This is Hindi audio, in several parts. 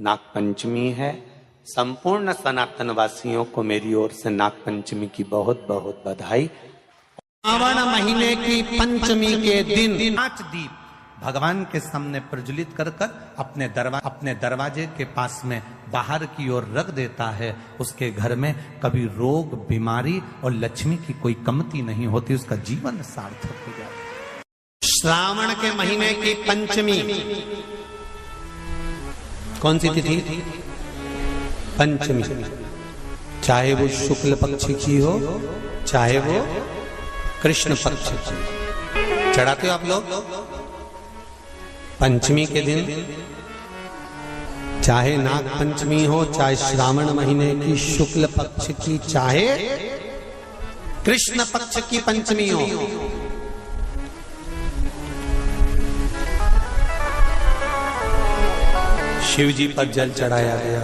नागपंचमी है। संपूर्ण सनातन वासियों को मेरी ओर से नागपंचमी की बहुत बहुत बधाई। श्रावण महीने की पंचमी के दिन 5 दीप भगवान के सामने प्रज्वलित कर कर अपने दरवाजे के पास में बाहर की ओर रख देता है। उसके घर में कभी रोग बीमारी और लक्ष्मी की कोई कमती नहीं होती, उसका जीवन सार्थक हो जाता है। श्रावण के महीने की पंचमी कौन सी तिथि? पंचमी। चाहे वो शुक्ल पक्ष की हो चाहे वो कृष्ण पक्ष की। चढ़ाते हो आप लोग पंचमी के दिन, चाहे नाग पंचमी हो, चाहे श्रावण महीने की शुक्ल पक्ष की, चाहे कृष्ण पक्ष की पंचमी हो। शिव जी पर जल चढ़ाया गया।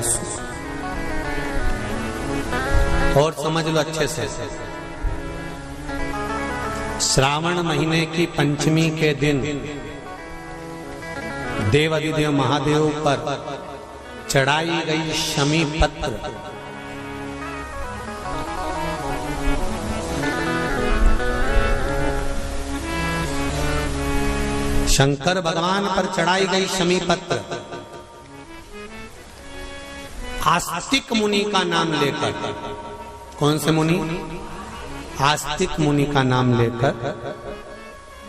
और समझ लो अच्छे से, श्रावण महीने की पंचमी के दिन देवाधिदेव महादेव पर चढ़ाई गई शमी पत्र शंकर भगवान पर चढ़ाई गई शमी पत्र आस्तिक मुनि का नाम लेकर, कौन से मुनि? आस्तिक मुनि का नाम लेकर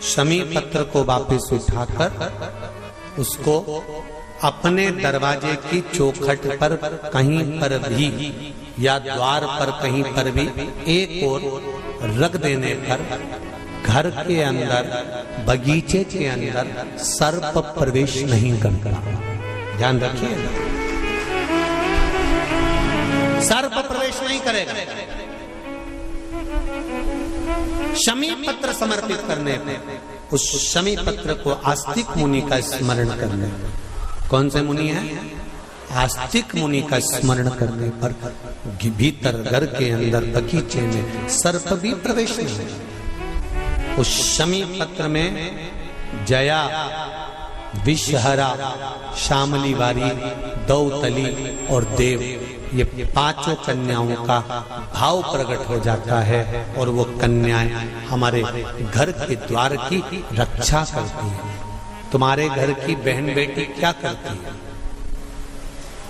शमी पत्र को वापस उठाकर उसको अपने दरवाजे की चौखट पर कहीं पर भी या द्वार पर कहीं पर भी एक ओर रख देने पर घर के अंदर, बगीचे के अंदर सर्प प्रवेश नहीं करता। ध्यान रखिए, सर्प प्रवेश नहीं करेगा। शमी पत्र समर्पित करने पर, उस शमी पत्र को आस्तिक मुनि का स्मरण करने पर, कौन से मुनि है? आस्तिक मुनि का स्मरण करने पर भीतर घर के अंदर बगीचे में सर्प भी प्रवेश नहीं। उस शमी पत्र में जया, विषहरा, शामली वारी, दौतली और देव, ये 5 कन्याओं का भाव प्रकट हो जाता है और वो कन्याएं हमारे घर के द्वार की रक्षा करती हैं। तुम्हारे घर की बहन बेटी क्या करती है?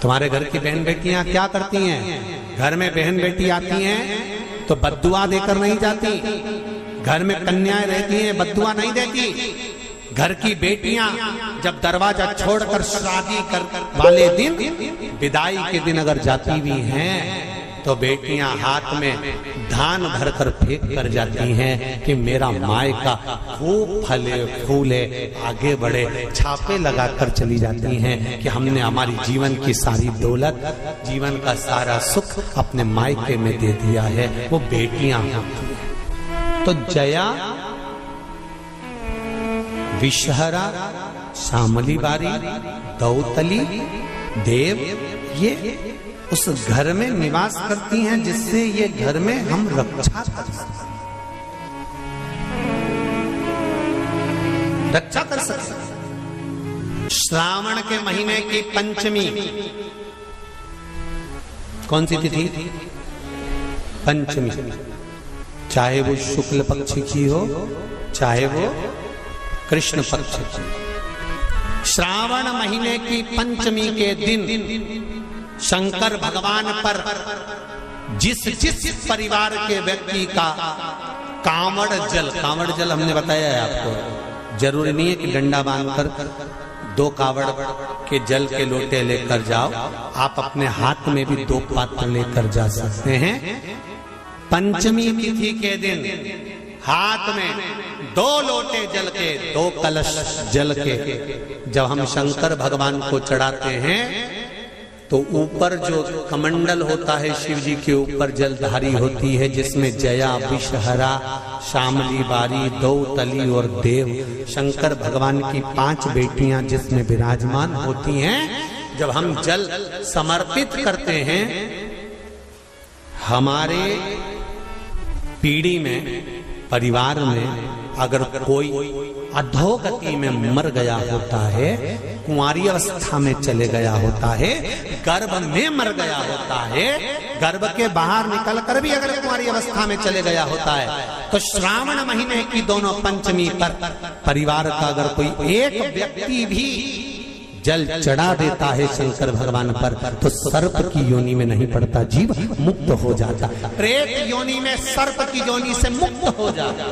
तुम्हारे घर की बहन बेटियां क्या करती हैं? घर में बहन बेटी आती हैं तो बद्दुआ देकर नहीं जाती। घर में कन्याएं रहती हैं, बद्दुआ नहीं देती। घर की बेटियां जब दरवाजा छोड़कर शादी कर वाले दिन, विदाई के दिन अगर जाती भी हैं तो बेटियां हाथ में धान भरकर फेंक कर जाती हैं कि मेरा मायका खूब फले फूले आगे बढ़े। छापे लगाकर चली जाती हैं कि हमने हमारी जीवन की सारी दौलत, जीवन का सारा सुख अपने मायके में दे दिया है। वो बेटियां होती हैं। तो जया, विषहरा, शामली बारी, दौतली, देव, ये उस घर में निवास करती हैं जिससे ये घर में हम रक्षा कर सकते, रक्षा कर सकते। श्रावण के महीने की पंचमी कौन सी तिथि? पंचमी। चाहे वो शुक्ल पक्ष की हो चाहे वो कृष्ण पक्ष की। श्रावण महीने की पंचमी के दिन शंकर भगवान पर जिस परिवार के व्यक्ति का कांवड़ जल हमने बताया है आपको, जरूरी नहीं है कि डंडा बांधकर 2 कावड़ के जल के लोटे लेकर जाओ, आप अपने हाथ में भी 2 पात्र लेकर जा सकते हैं। पंचमी तिथि के दिन हाथ में 2 लोटे जल के, 2 कलश जल के जब हम शंकर भगवान को चढ़ाते हैं तो ऊपर जो कमंडल होता है शिव जी के ऊपर जलधारी होती है, जिसमें जया, विषहरा, शामली बारी, दौतली और देव, शंकर भगवान की 5 बेटियां जिसमें विराजमान होती हैं। जब हम जल समर्पित करते हैं, हमारे पीढ़ी में परिवार में अगर कोई अधोगति में मर गया होता है, कुंवारी अवस्था में चले गया होता है, गर्भ में मर गया होता है, गर्भ के बाहर निकल कर भी अगर कुंवारी अवस्था में चले गया होता है, तो श्रावण महीने की दोनों पंचमी पर परिवार का अगर कोई एक व्यक्ति भी जल चढ़ा देता है शंकर भगवान पर, तो सर्प की योनि में नहीं पड़ता, जीव मुक्त हो जाता, प्रेत योनि में सर्प की योनि से मुक्त हो जाता।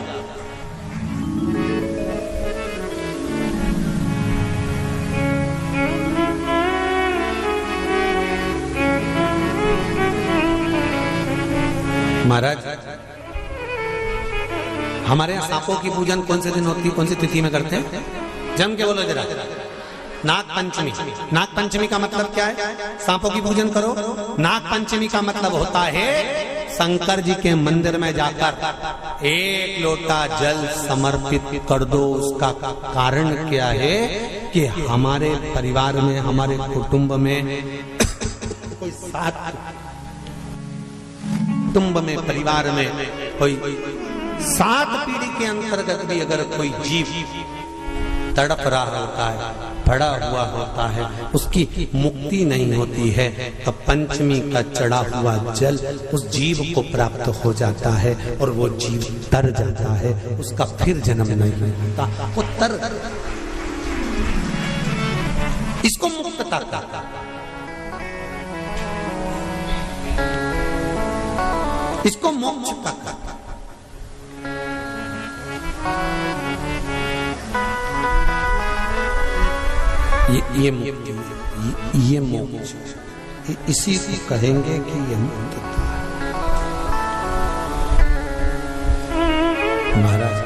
महाराज, हमारे यहाँ सांपों की पूजन कौन से दिन होती है, कौन सी तिथि में करते हैं? जम के बोलो जरा। नाग पंचमी। नाग पंचमी का मतलब क्या है? सांपों की पूजन करो। नाग पंचमी का मतलब होता है शंकर जी के मंदिर में जाकर एक लोटा जल समर्पित कर दो। उसका कारण क्या है कि हमारे परिवार में, हमारे कुटुंब में कोई कुटुंब में, परिवार में कोई 7 पीढ़ी के अंतर्गत भी अगर कोई जीव तड़प रहा होता है, पड़ा हुआ होता है, उसकी मुक्ति नहीं होती है, तो पंचमी का चढ़ा हुआ जल उस जीव को प्राप्त हो जाता है और वो जीव तर जाता है, उसका फिर जन्म नहीं होता, वो तर, इसको मुक्तता कहता है, इसको मोक्ष कहता है। ये मुक्ति, ये मोक्ष, इसी को कहेंगे कि ये मुक्तता है। महाराज,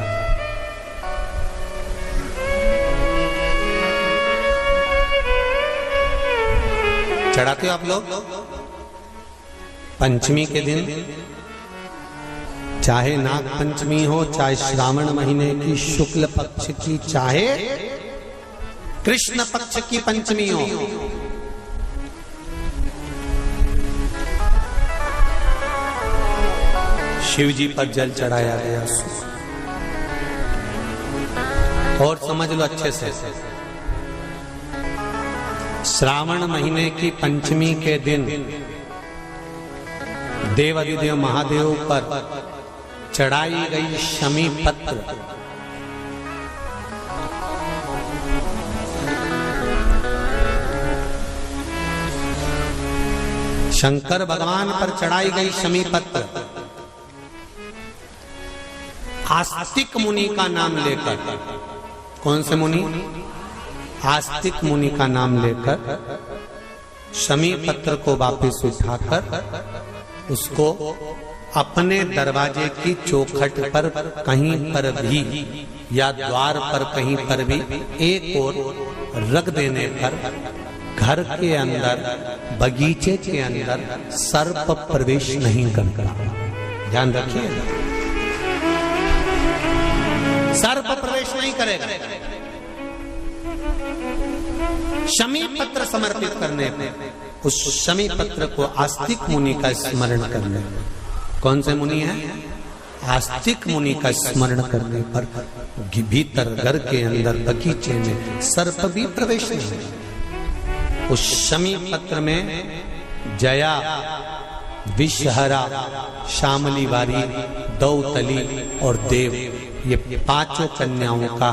चढ़ाते हो आप लोग पंचमी के दिन, चाहे नाग पंचमी हो, चाहे श्रावण महीने की शुक्ल पक्ष की, चाहे कृष्ण पक्ष की पंचमी हो, शिव जी पर जल चढ़ाया गया। और समझ लो अच्छे से, श्रावण महीने की पंचमी के दिन देवाधिदेव महादेव पर चढ़ाई गई शमी पत्र, शंकर भगवान पर चढ़ाई गई शमी पत्र आस्तिक मुनि का नाम लेकर, कौन से मुनि? आस्तिक मुनि का नाम लेकर शमी पत्र को वापस उठाकर उसको अपने दरवाजे की चौखट पर कहीं पर भी या द्वार पर कहीं पर भी एक ओर रख देने पर घर के अंदर, बगीचे के अंदर सर्प प्रवेश नहीं करता। ध्यान रखिए, सर्प प्रवेश नहीं करेगा। शमी पत्र समर्पित करने पर, उस शमी पत्र को आस्तिक मुनि का स्मरण करने पर, कौन से मुनि है? आस्तिक मुनि का स्मरण करने पर भीतर घर के अंदर बगीचे में सर्प भी प्रवेश नहीं। उस शमी पत्र में जया, विषहरा, शामली वारी, दौतली और देव, ये 5 कन्याओं का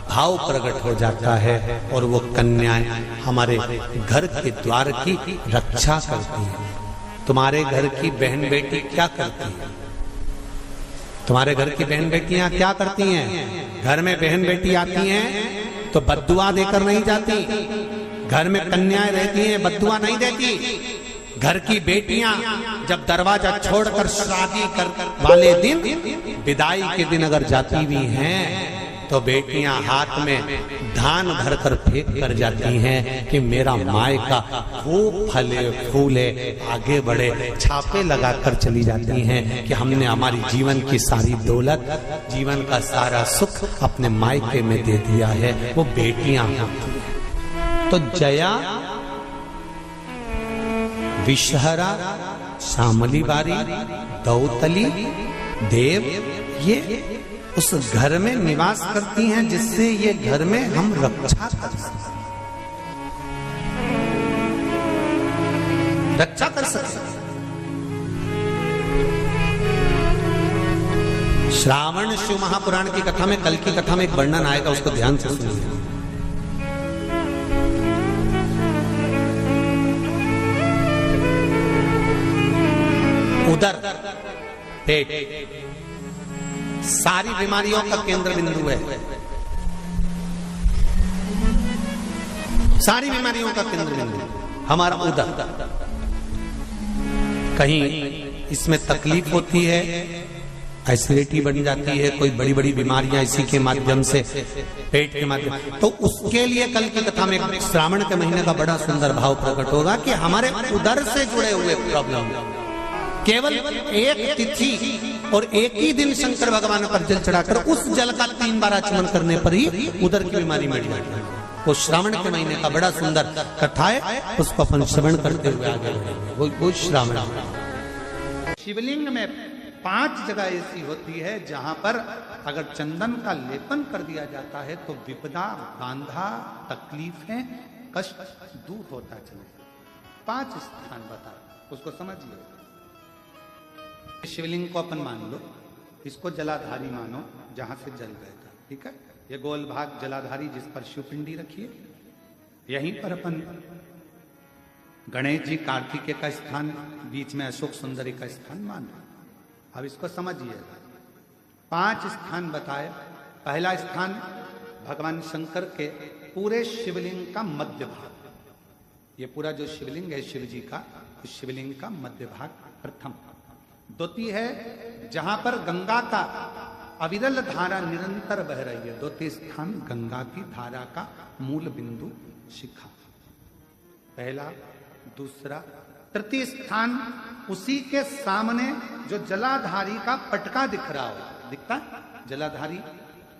भाव प्रकट हो जाता है और वो कन्याएं हमारे घर के द्वार की रक्षा करती हैं। तुम्हारे घर की बहन बेटी क्या करती है? तुम्हारे घर की बहन बेटियां क्या करती हैं? घर में बहन बेटी आती हैं तो बद्दुआ देकर नहीं जाती। घर में कन्याएं रहती हैं, बद्दुआ नहीं देती। घर की बेटियां जब दरवाजा छोड़कर शादी कर वाले दिन, विदाई के दिन अगर जाती भी हैं तो बेटियां हाथ में धान भरकर फेंक कर जाती हैं कि मेरा मायका खूब फले फूले आगे बढ़े। छापे लगाकर चली जाती हैं कि हमने हमारी जीवन की सारी दौलत, जीवन का सारा सुख अपने मायके में दे दिया है। वो बेटियां होती हैं। तो जया, विषहरा, शामली बारी, दौतली, देव, ये उस घर में निवास करती हैं जिससे ये घर में हम रक्षा कर सकें, रक्षा कर सकें। श्रावण शिव महापुराण की कथा में, कल की कथा में एक वर्णन आएगा, उसको ध्यान से सुनिए। उदर, पेट सारी बीमारियों का केंद्र बिंदु है, सारी बीमारियों का केंद्र बिंदु हमारा उदर। कहीं इसमें तकलीफ होती है, एसिडिटी बन जाती है, कोई बड़ी बड़ी बीमारियां इसी के माध्यम से, पेट के माध्यम, तो उसके लिए कल की कथा में श्रावण के महीने का बड़ा सुंदर भाव प्रकट होगा कि हमारे उदर से जुड़े हुए प्रॉब्लम, केवल एक तिथि और एक ही दिन शंकर भगवान पर जल चढ़ाकर उस जल का 3 बार आचमन करने पर ही उदर की बीमारी मिट जाती है। वो श्रावण के महीने का बड़ा सुंदर कथा है, उसको अपन श्रवण करते हुए आगे बढ़ेंगे। वो श्रावण। शिवलिंग में 5 जगह ऐसी होती है जहां पर अगर चंदन का लेपन कर दिया जाता है तो विपदा, बांधा, तकलीफें, कष्ट दूर होता चले। 5 स्थान बता, उसको समझिए। शिवलिंग को अपन मान लो, इसको जलाधारी मानो, जहां से जल गया था, ठीक है। ये गोल भाग जलाधारी जिस पर शिवपिंडी रखिए, यहीं पर अपन गणेश जी, कार्तिकेय का स्थान, बीच में अशोक सुंदरी का स्थान मानो। अब इसको समझिएगा। 5 स्थान बताए। पहला स्थान भगवान शंकर के पूरे शिवलिंग का मध्य भाग, ये पूरा जो शिवलिंग है शिव जी का, उस शिवलिंग का मध्य भाग प्रथम। द्वितीय है जहां पर गंगा का अविरल धारा निरंतर बह रही है, द्वितीय स्थान गंगा की धारा का मूल बिंदु शिखा, पहला। दूसरा, तृतीय स्थान उसी के सामने जो जलाधारी का पटका दिख रहा हो, दिखता है जलाधारी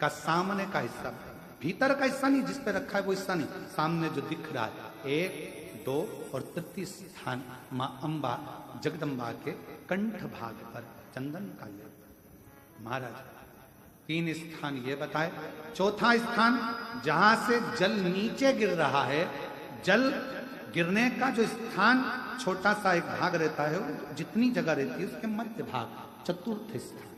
का सामने का हिस्सा, भीतर का हिस्सा नहीं, जिस पे रखा है वो हिस्सा नहीं, सामने जो दिख रहा है। 1, 2 और तृतीय स्थान मां अंबा जगदम्बा के कंठ भाग पर चंदन का लेप। महाराज 3 स्थान ये बताए। चौथा स्थान जहां से जल नीचे गिर रहा है, जल गिरने का जो स्थान छोटा सा एक भाग रहता है, जितनी जगह रहती है उसके मध्य भाग, चतुर्थ स्थान।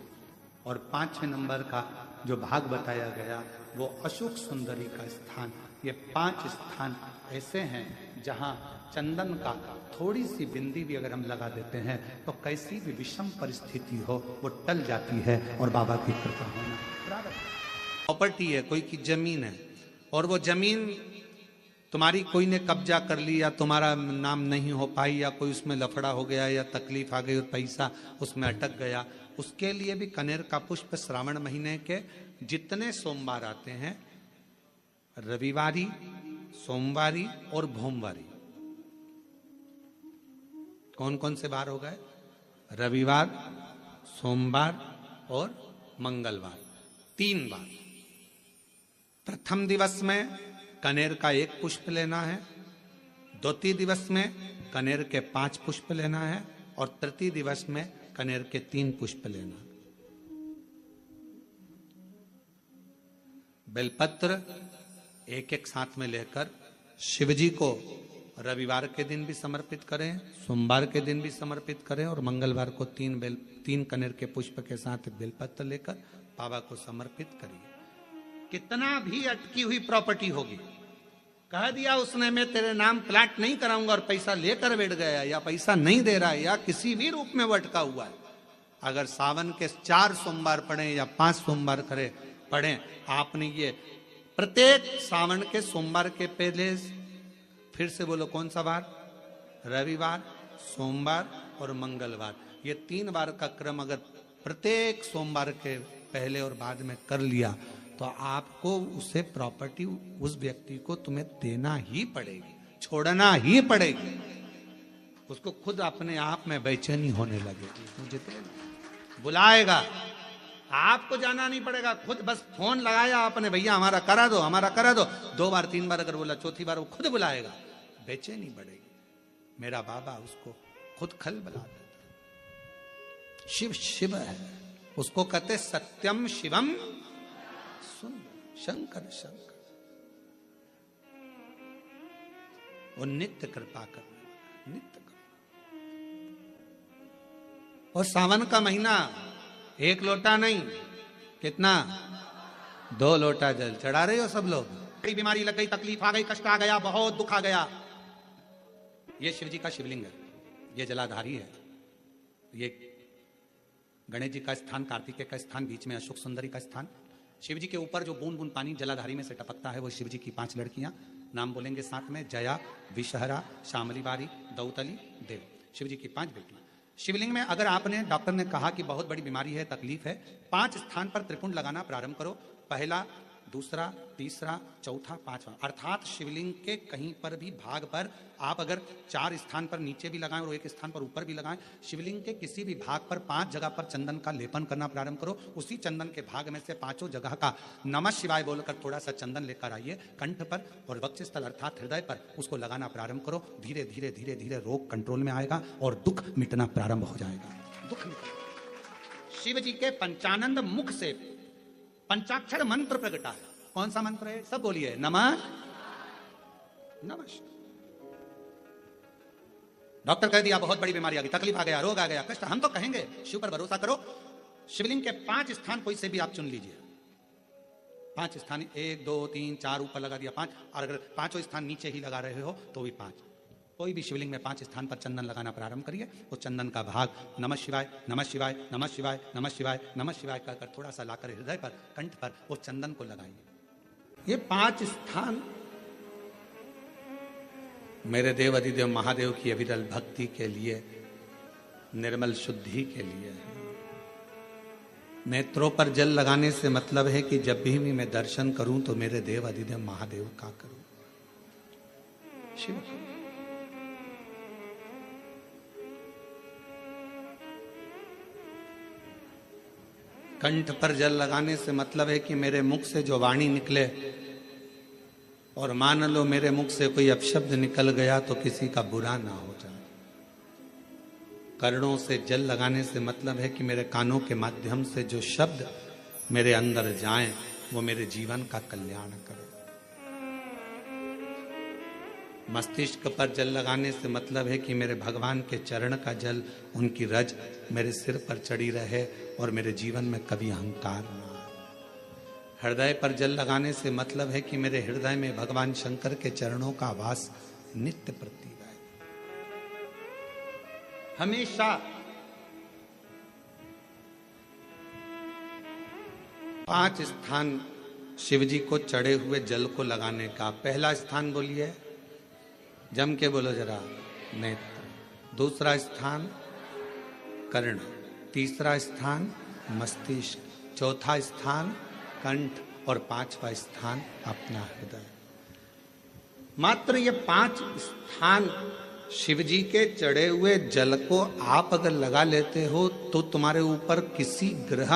और 5वें नंबर का जो भाग बताया गया वो अशोक सुंदरी का स्थान। ये 5 स्थान ऐसे हैं जहां चंदन का थोड़ी सी बिंदी भी अगर हम लगा देते हैं तो कैसी भी विषम परिस्थिति हो वो टल जाती है और बाबा की कृपा होना। प्रॉपर्टी है, कोई की जमीन है और वो जमीन तुम्हारी कोई ने कब्जा कर ली या तुम्हारा नाम नहीं हो पाई या कोई उसमें लफड़ा हो गया या तकलीफ आ गई और पैसा उसमें अटक गया, उसके लिए भी कनेर का पुष्प श्रावण महीने के जितने सोमवार आते हैं, रविवारी, सोमवारी और भोमवारी, कौन कौन से बार हो गए? रविवार, सोमवार और मंगलवार, 3 बार। प्रथम दिवस में कनेर का 1 पुष्प लेना है, द्वितीय दिवस में कनेर के 5 पुष्प लेना है और तृतीय दिवस में कनेर के 3 पुष्प लेना। बेलपत्र एक साथ में लेकर शिवजी को रविवार के दिन भी समर्पित करें, सोमवार के दिन भी समर्पित करें और मंगलवार को 3 कनेर के पुष्प के साथ बेलपत्र लेकर बाबा को समर्पित करिए। कितना भी अटकी हुई प्रॉपर्टी होगी, कह दिया उसने मैं तेरे नाम प्लाट नहीं कराऊंगा और पैसा लेकर बैठ गया या पैसा नहीं दे रहा है या किसी भी रूप में वो अटका हुआ है, अगर सावन के 4 सोमवार पढ़े या 5 सोमवार पढ़े, आपने ये प्रत्येक सावन के सोमवार के पहले, फिर से बोलो कौन सा बार? रविवार, सोमवार और मंगलवार, ये 3 बार का क्रम अगर प्रत्येक सोमवार के पहले और बाद में कर लिया तो आपको उसे प्रॉपर्टी उस व्यक्ति को तुम्हें देना ही पड़ेगी, छोड़ना ही पड़ेगी। उसको खुद अपने आप में बेचैनी होने लगेगी, मुझे बुलाएगा, आपको जाना नहीं पड़ेगा, खुद बस फोन लगाया आपने, भैया हमारा करा दो, हमारा करा दो, 2 बार 3 बार अगर बोला, चौथी बार वो खुद बुलाएगा, बेचैनी बढ़ेगी। मेरा बाबा उसको खुद खल बुला देता। शिव शिव है, उसको कहते सत्यम शिवम सुंदर, शंकर शंकर। वो नित्य कृपा करने वाला, नित्य कृपा। और सावन का महीना, एक लोटा नहीं, कितना? 2 लोटा जल चढ़ा रहे हो सब लोग। कई बीमारी लग गई, तकलीफ आ गई, कष्ट आ गया, बहुत दुख आ गया, ये शिव जी का शिवलिंग है, ये जलाधारी है। ये गणेश जी का स्थान, कार्तिकेय का स्थान, बीच में अशोक सुंदरी का स्थान। शिव जी के ऊपर जो बूंद बूंद पानी जलाधारी में से टपकता है वो शिव जी की 5 लड़कियां। नाम बोलेंगे साथ में, जया, विषहरा, श्यामली बारी, दौतली, देव। शिव जी की 5 बेटियां। शिवलिंग में अगर आपने, डॉक्टर ने कहा कि बहुत बड़ी बीमारी है, तकलीफ है, 5 स्थान पर त्रिपुंड लगाना प्रारंभ करो। पहला, दूसरा, तीसरा, चौथा, 5वां। अर्थात शिवलिंग के कहीं पर भी भाग पर आप अगर 4 स्थान पर नीचे भी लगाएं और 1 स्थान पर ऊपर भी लगाएं, शिवलिंग के किसी भी भाग पर 5 जगह पर चंदन का लेपन करना प्रारंभ करो। उसी चंदन के भाग में से 5 जगह का नमः शिवाय बोलकर थोड़ा सा चंदन लेकर आइए कंठ पर और वक्षस्थल अर्थात हृदय पर उसको लगाना प्रारंभ करो। धीरे धीरे धीरे धीरे रोग कंट्रोल में आएगा और दुख मिटना प्रारंभ हो जाएगा। दुख मिटेगा। शिव जी के पंचानंद मुख से पंचाक्षर मंत्र प्रगटा है। कौन सा मंत्र है? सब बोलिए, नमः नमः। डॉक्टर कह दिया बहुत बड़ी बीमारी आ गई, तकलीफ आ गया, रोग आ गया, कष्ट, हम तो कहेंगे शिव पर भरोसा करो। शिवलिंग के 5 स्थान कोई से भी आप चुन लीजिए। 5 स्थान, 1 2 3 4 ऊपर लगा दिया 5, और अगर 5 स्थान नीचे ही लगा रहे हो तो भी 5। कोई भी शिवलिंग में 5 स्थान पर चंदन लगाना प्रारंभ करिए। उस चंदन का भाग नमः शिवाय, नमः शिवाय, नमः शिवाय, नमः शिवाय, नमः शिवाय कहकर थोड़ा सा लाकर हृदय पर, कंठ पर उस चंदन को लगाइए। ये 5 स्थान मेरे देव अधिदेव महादेव की अविरल भक्ति के लिए, निर्मल शुद्धि के लिए है। नेत्रों पर जल लगाने से मतलब है कि जब भी मैं दर्शन करूं तो मेरे देव अधिदेव महादेव का करूं, शिव। कंठ पर जल लगाने से मतलब है कि मेरे मुख से जो वाणी निकले, और मान लो मेरे मुख से कोई अपशब्द निकल गया तो किसी का बुरा ना हो जाए। कर्णों से जल लगाने से मतलब है कि मेरे कानों के माध्यम से जो शब्द मेरे अंदर जाएं वो मेरे जीवन का कल्याण करें। मस्तिष्क पर जल लगाने से मतलब है कि मेरे भगवान के चरण का जल, उनकी रज मेरे सिर पर चढ़ी रहे और मेरे जीवन में कभी अहंकार ना आए। हृदय पर जल लगाने से मतलब है कि मेरे हृदय में भगवान शंकर के चरणों का वास नित्य प्रति रहे। हमेशा 5 स्थान शिव जी को चढ़े हुए जल को लगाने का। पहला स्थान बोलिए, जम के बोलो जरा, नेत्र। दूसरा स्थान कर्ण, तीसरा स्थान मस्तिष्क, चौथा स्थान कंठ और 5वां स्थान अपना हृदय। मात्र ये 5 स्थान शिव जी के चढ़े हुए जल को आप अगर लगा लेते हो तो तुम्हारे ऊपर किसी ग्रह,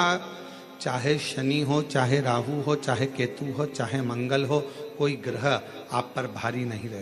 चाहे शनि हो, चाहे राहु हो, चाहे केतु हो, चाहे मंगल हो, कोई ग्रह आप पर भारी नहीं रहे।